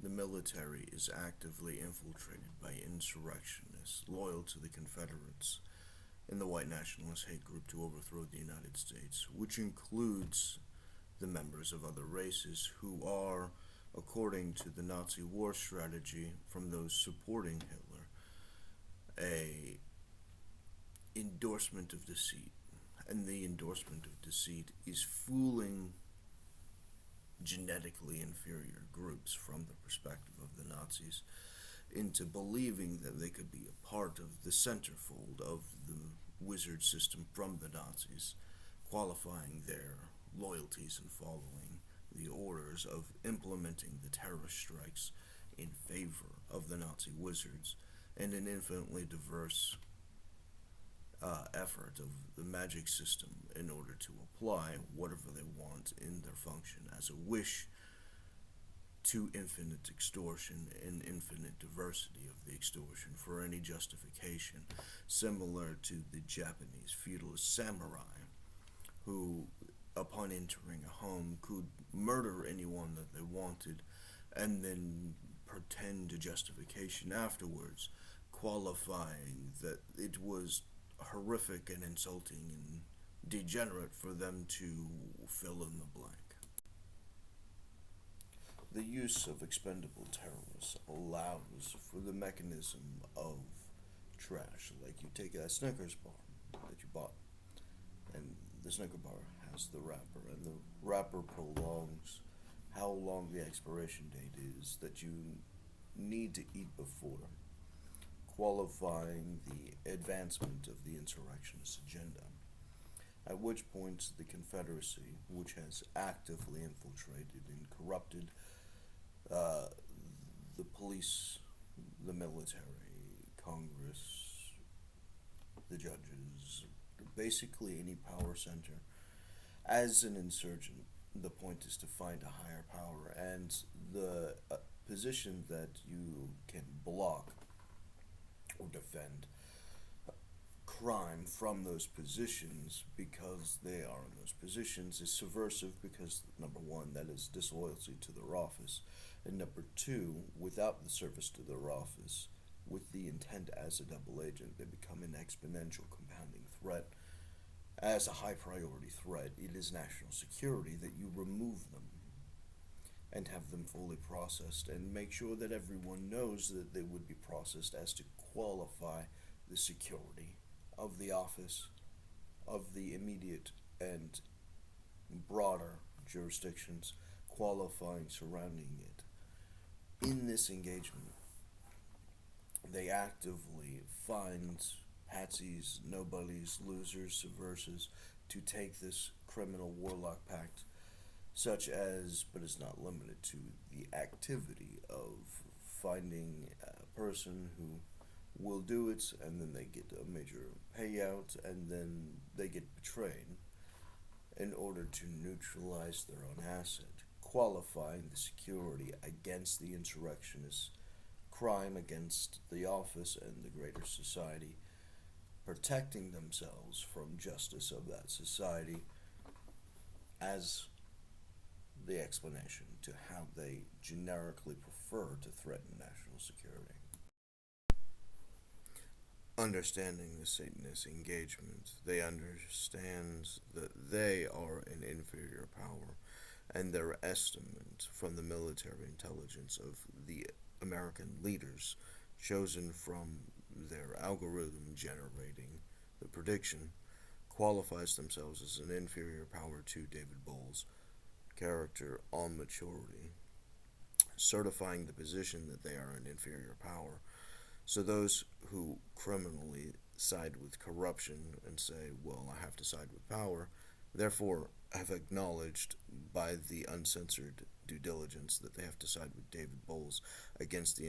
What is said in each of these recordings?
the military is actively infiltrated by insurrectionists loyal to the Confederates and the white nationalist hate group to overthrow the United States, which includes the members of other races who are, according to the Nazi war strategy from those supporting Hitler, a endorsement of deceit. And the endorsement of deceit is fooling genetically inferior groups from the perspective of the Nazis into believing that they could be a part of the centerfold of the wizard system from the Nazis, qualifying their loyalties and following the orders of implementing the terrorist strikes in favor of the Nazi wizards, and an infinitely diverse effort of the magic system in order to apply whatever they want in their function as a wish to infinite extortion and infinite diversity of the extortion for any justification, similar to the Japanese feudalist samurai who, upon entering a home, could murder anyone that they wanted and then pretend a justification afterwards, qualifying that it was horrific and insulting and degenerate for them to fill in the blank. The use of expendable terrorists allows for the mechanism of trash. Like you take a Snickers bar that you bought, and the Snicker bar has the wrapper, and the wrapper prolongs how long the expiration date is that you need to eat before, qualifying the advancement of the insurrectionist agenda. At which point the Confederacy, which has actively infiltrated and corrupted the police, the military, Congress, the judges, basically any power center, as an insurgent, the point is to find a higher power, and the position that you can block or defend crime from those positions because they are in those positions is subversive because, number one, that is disloyalty to their office, and number two, without the service to their office, with the intent as a double agent, they become an exponential compounding threat. As a high priority threat, it is national security that you remove them and have them fully processed and make sure that everyone knows that they would be processed as to qualify the security of the office, of the immediate and broader jurisdictions qualifying surrounding it. In this engagement, they actively find patsies, nobodies, losers, subversives to take this criminal warlock pact, such as, but is not limited to, the activity of finding a person who will do it, and then they get a major payout, and then they get betrayed in order to neutralize their own asset, qualifying the security against the insurrectionist crime against the office and the greater society, protecting themselves from justice of that society as the explanation to how they generically prefer to threaten national security. Understanding the Satanist engagement, they understand that they are an inferior power, and their estimate from the military intelligence of the American leaders chosen from their algorithm generating the prediction qualifies themselves as an inferior power to David Bohl's character on maturity, certifying the position that they are an inferior power. So those who criminally side with corruption and say, well, I have to side with power, therefore have acknowledged by the uncensored due diligence that they have to side with David Bohl's against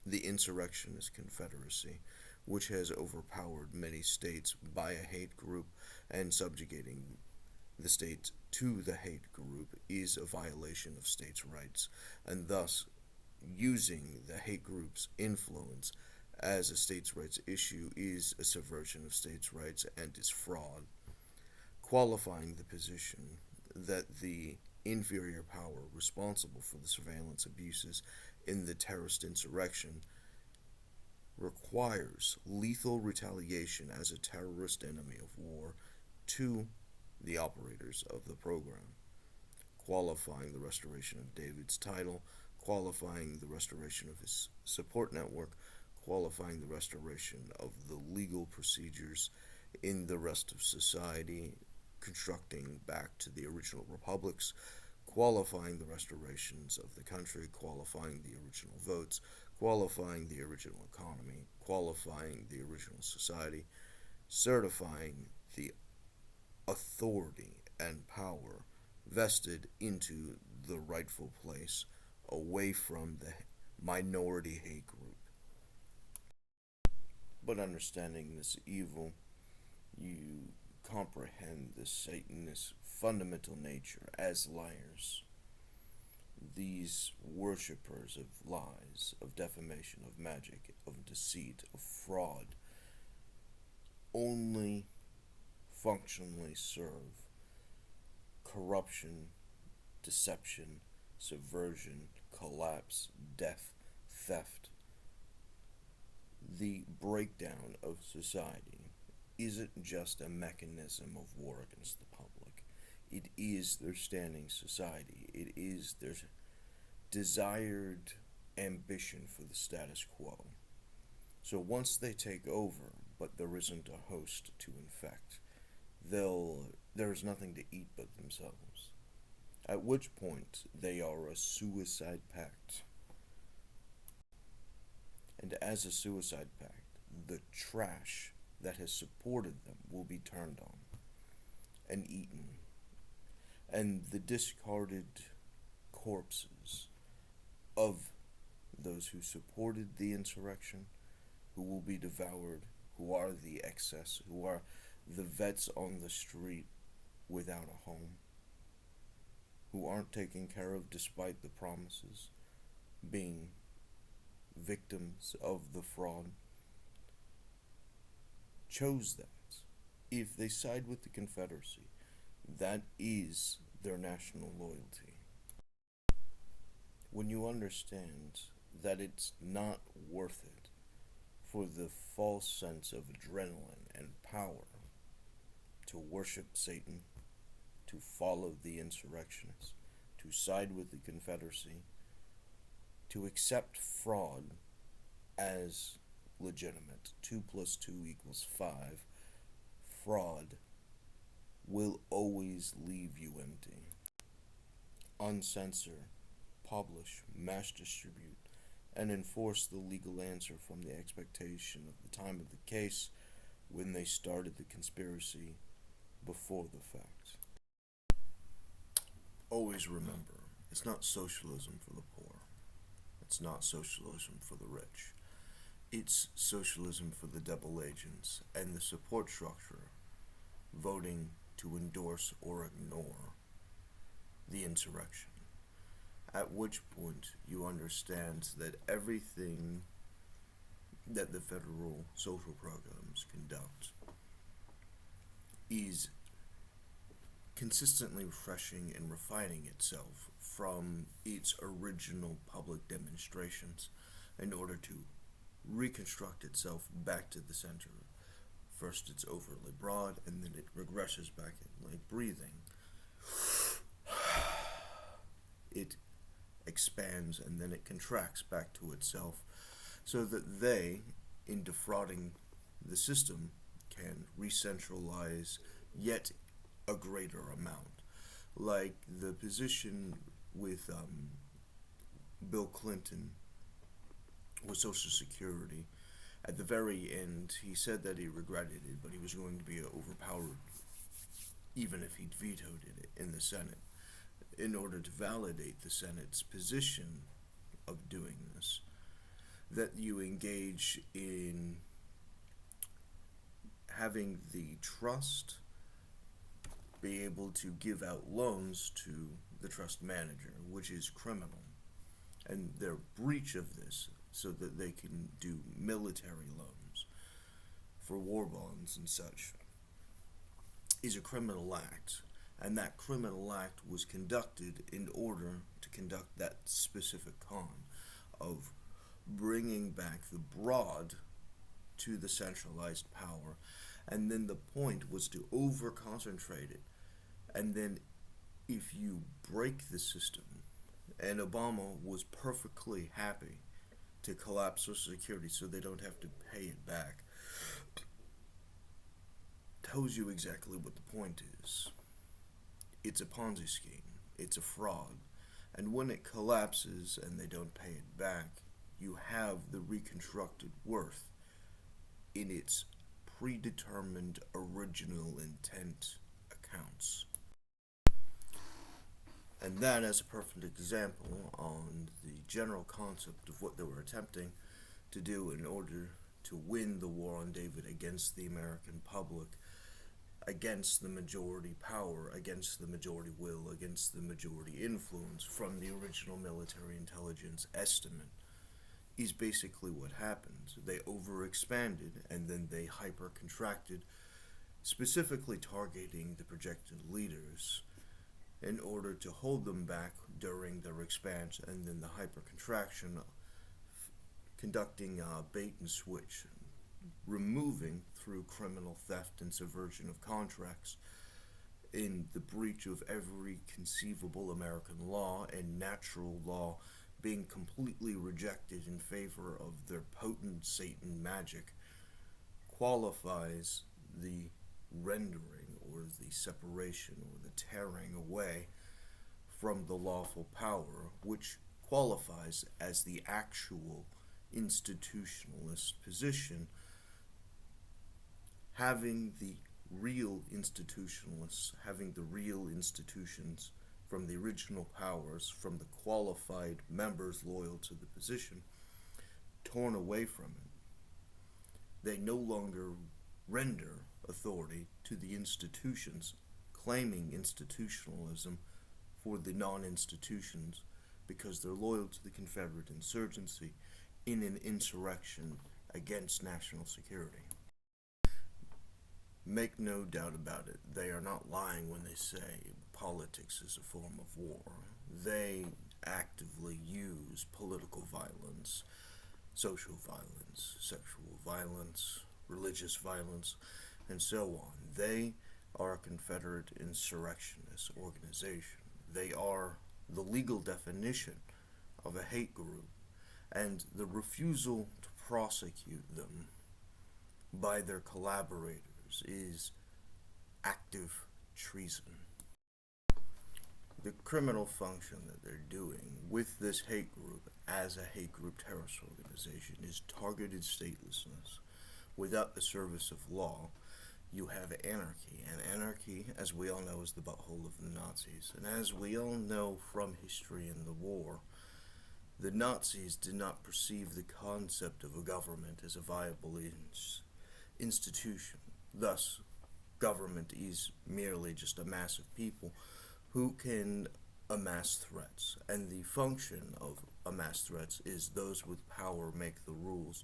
the insurrectionist Confederacy, which has overpowered many states by a hate group, and subjugating the state to the hate group is a violation of states' rights, and thus using the hate group's influence as a states' rights issue is a subversion of states' rights and is fraud, qualifying the position that the inferior power responsible for the surveillance abuses in the terrorist insurrection requires lethal retaliation as a terrorist enemy of war to the operators of the program, qualifying the restoration of David's title, qualifying the restoration of his support network, qualifying the restoration of the legal procedures in the rest of society, constructing back to the original republics, qualifying the restorations of the country, qualifying the original votes, qualifying the original economy, qualifying the original society, certifying the authority and power vested into the rightful place away from the minority hate group. But understanding this evil, you comprehend the Satanist fundamental nature as liars. These worshippers of lies, of defamation, of magic, of deceit, of fraud, only functionally serve corruption, deception, subversion, collapse, death, theft. The breakdown of society isn't just a mechanism of war against the public. It is their standing society. It is their desired ambition for the status quo. So once they take over, but there isn't a host to infect, there's nothing to eat but themselves. At which point they are a suicide pact. And as a suicide pact, the trash that has supported them will be turned on and eaten. And the discarded corpses of those who supported the insurrection, who will be devoured, who are the excess, who are the vets on the street without a home, who aren't taken care of despite the promises, being victims of the fraud, chose that. If they side with the Confederacy, that is their national loyalty. When you understand that it's not worth it for the false sense of adrenaline and power to worship Satan, to follow the insurrectionists, to side with the Confederacy, to accept fraud as legitimate, 2 + 2 = 5, fraud will always leave you empty. Uncensor, publish, mass distribute, and enforce the legal answer from the expectation of the time of the case when they started the conspiracy before the fact. Always remember, it's not socialism for the poor. It's not socialism for the rich. It's socialism for the double agents and the support structure voting to endorse or ignore the insurrection. At which point you understand that everything that the federal social programs conduct is consistently refreshing and refining itself from its original public demonstrations in order to reconstruct itself back to the center. First it's overly broad, and then it regresses back in, like breathing. It expands and then it contracts back to itself, so that they, in defrauding the system, can re-centralize yet a greater amount. Like the position with Bill Clinton with Social Security. At the very end, he said that he regretted it, but he was going to be overpowered even if he'd vetoed it in the Senate, in order to validate the Senate's position of doing this, that you engage in having the trust be able to give out loans to the trust manager, which is criminal, and their breach of this so that they can do military loans for war bonds and such is a criminal act, And that criminal act was conducted in order to conduct that specific con of bringing back the broad to the centralized power. And then the point was to over-concentrate it. And then if you break the system, and Obama was perfectly happy to collapse Social Security so they don't have to pay it back, tells you exactly what the point is. It's a Ponzi scheme. It's a fraud. And when it collapses and they don't pay it back, you have the reconstructed worth in its predetermined original intent accounts. And that is a perfect example on the general concept of what they were attempting to do in order to win the war on David against the American public, against the majority power, against the majority will, against the majority influence from the original military intelligence estimate, is basically what happened. They overexpanded and then they hyper-contracted, specifically targeting the projected leaders in order to hold them back during their expansion, and then the hyper-contraction conducting bait and switch, removing through criminal theft and subversion of contracts in the breach of every conceivable American law and natural law being completely rejected in favor of their potent Satan magic, qualifies the rendering or the separation or the tearing away from the lawful power, which qualifies as the actual institutionalist position, having the real institutionalists, having the real institutions from the original powers, from the qualified members loyal to the position, torn away from it. They no longer render authority to the institutions, claiming institutionalism for the non-institutions because they're loyal to the Confederate insurgency in an insurrection against national security. Make no doubt about it, they are not lying when they say politics is a form of war. They actively use political violence, social violence, sexual violence, religious violence, and so on. They are a Confederate insurrectionist organization. They are the legal definition of a hate group, and the refusal to prosecute them by their collaborators is active treason. The criminal function that they're doing with this hate group as a hate group terrorist organization is targeted statelessness. Without the service of law, you have anarchy, and anarchy, as we all know, is the butthole of the Nazis. And as we all know from history and the war, the Nazis did not perceive the concept of a government as a viable institution. Thus, government is merely just a mass of people who can amass threats. And the function of amass threats is those with power make the rules,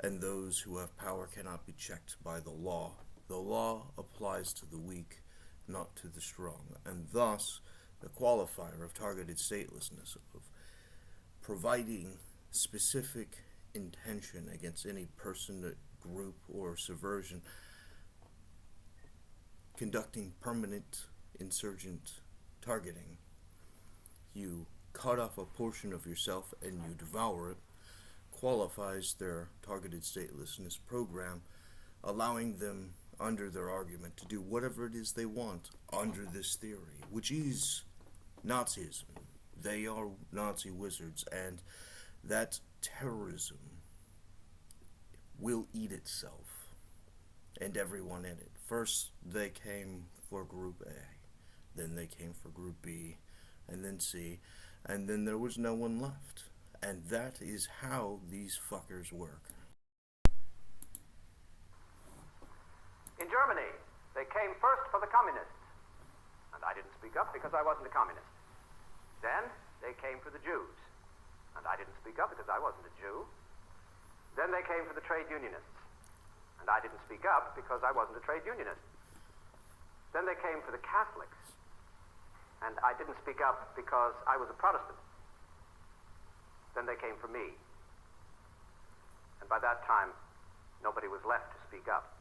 and those who have power cannot be checked by the law. The law applies to the weak, not to the strong, and thus the qualifier of targeted statelessness, of providing specific intention against any person, group, or subversion, conducting permanent insurgent targeting. You cut off a portion of yourself and you devour it, qualifies their targeted statelessness program, allowing them, under their argument, to do whatever it is they want under this theory, which is Nazism. They are Nazi wizards, and that terrorism will eat itself and everyone in it. First, they came for Group A, then they came for Group B, and then C, and then there was no one left. And that is how these fuckers work. In Germany, they came first for the communists, and I didn't speak up because I wasn't a communist. Then they came for the Jews, and I didn't speak up because I wasn't a Jew. Then they came for the trade unionists, and I didn't speak up because I wasn't a trade unionist. Then they came for the Catholics, And I didn't speak up because I was a Protestant. Then they came for me. And by that time, nobody was left to speak up.